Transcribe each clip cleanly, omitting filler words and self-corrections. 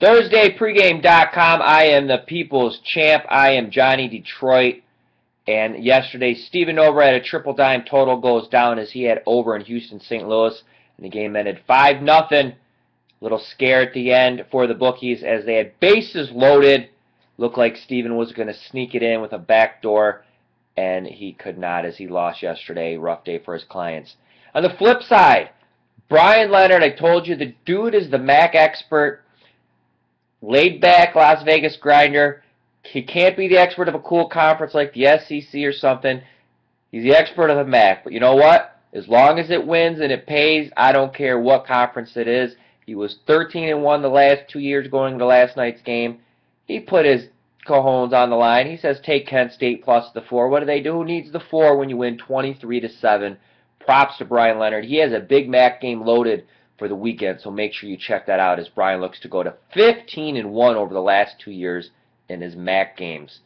Thursday, pregame.com. I am the people's champ. I am Johnny Detroit. And yesterday, Steven Over had a triple dime. Total goes down as he had over in Houston, St. Louis. And the game ended 5-0. Little scare at the end for the bookies as they had bases loaded. Looked like Steven was going to sneak it in with a backdoor, and he could not as he lost yesterday. Rough day for his clients. On the flip side, Brian Leonard, I told you, the dude is the MAC expert. Laid back Las Vegas grinder. He can't be the expert of a cool conference like the SEC or something. He's the expert of the MAC. But you know what? As long as it wins and it pays, I don't care what conference it is. He was 13-1 the last 2 years going to last night's game. He put his cojones on the line. He says take Kent State plus the 4. What do? Who needs the 4 when you win 23-7? Props to Brian Leonard. He has a big MAC game loaded for the weekend, so make sure you check that out as Brian looks to go to 15-1 over the last 2 years in his MAC games.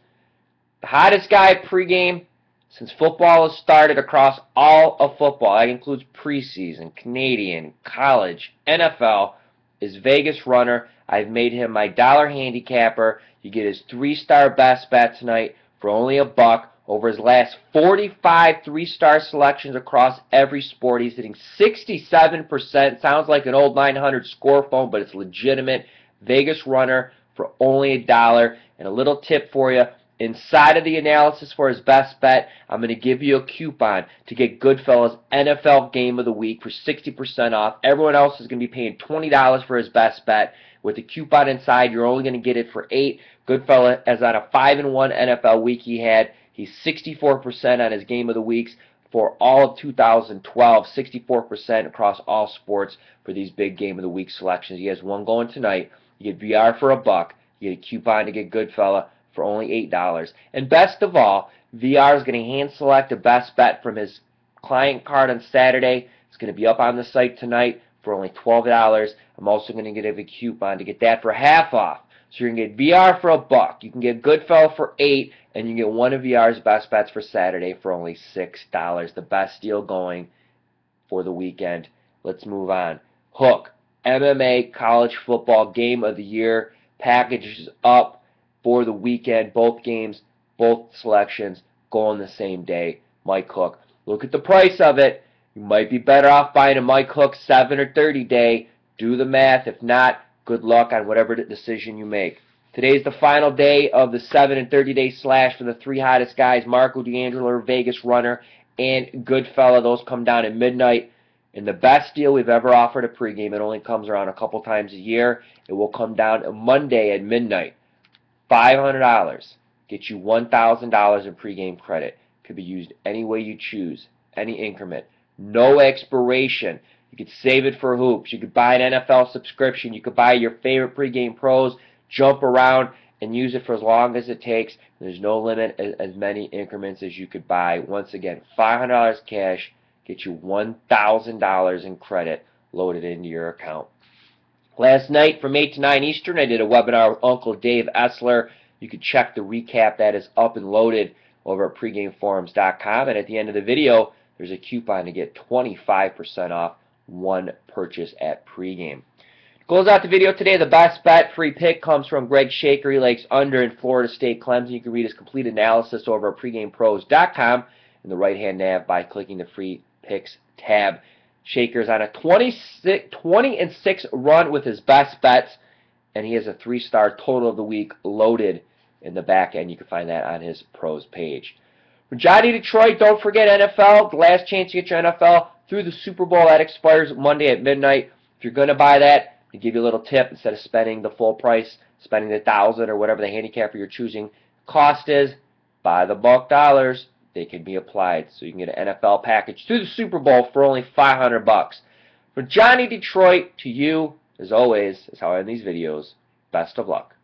The hottest guy pregame since football has started across all of football, that includes preseason, Canadian, college, NFL, is Vegas Runner. I've made him my dollar handicapper. You get his 3-star best bet tonight for only $1. Over his last 45 3-star selections across every sport, he's hitting 67%. Sounds like an old 900 score phone, but it's legitimate. Vegas Runner for only $1. And a little tip for you. Inside of the analysis for his best bet, I'm going to give you a coupon to get Goodfellas NFL Game of the Week for 60% off. Everyone else is going to be paying $20 for his best bet. With the coupon inside, you're only going to get it for $8. Goodfella has on a 5-1 NFL week he had. He's 64% on his Game of the Weeks for all of 2012, 64% across all sports for these big Game of the Week selections. He has one going tonight. You get VR for $1. You get a coupon to get Goodfella for only $8. And best of all, VR is going to hand select a best bet from his client card on Saturday. It's going to be up on the site tonight for only $12. I'm also going to give a coupon to get that for half off. So you're going to get VR for $1. You can get Goodfella for $8, and you can get one of VR's best bets for Saturday for only $6. The best deal going for the weekend. Let's move on. Hook, MMA College Football Game of the Year. Package is up for the weekend. Both games, both selections go on the same day. Mike Hook. Look at the price of it. You might be better off buying a Mike Hook 7 or 30 day. Do the math. If not, good luck on whatever decision you make. Today's the final day of the 7 and 30 day slash for the 3 hottest guys, Marco D'Angelo, Vegas Runner, and Goodfella. Those come down at midnight. And the best deal we've ever offered a pregame, it only comes around a couple times a year. It will come down Monday at midnight. $500. Get you $1,000 in pregame credit. Could be used any way you choose, any increment. No expiration. You could save it for hoops. You could buy an NFL subscription. You could buy your favorite pregame pros, jump around, and use it for as long as it takes. There's no limit as many increments as you could buy. Once again, $500 cash, get you $1,000 in credit loaded into your account. Last night from 8 to 9 Eastern, I did a webinar with Uncle Dave Essler. You can check the recap. That is up and loaded over at PregameForums.com. And at the end of the video, there's a coupon to get 25% off one purchase at pregame. To close out the video today, the best bet free pick comes from Greg Shaker. He likes under in Florida State Clemson. You can read his complete analysis over at PregamePros.com in the right-hand nav by clicking the free picks tab. Shaker's on a 20-6 run with his best bets, and he has a 3-star total of the week loaded in the back end. You can find that on his pros page. For Johnny Detroit, don't forget NFL. The last chance to get your NFL through the Super Bowl. That expires Monday at midnight. If you're going to buy that, I'll give you a little tip. Instead of spending the full price, spending the $1,000 or whatever the handicapper you're choosing cost is, buy the bulk dollars. They can be applied. So you can get an NFL package through the Super Bowl for only $500. For Johnny Detroit, to you, as always, is how I end these videos. Best of luck.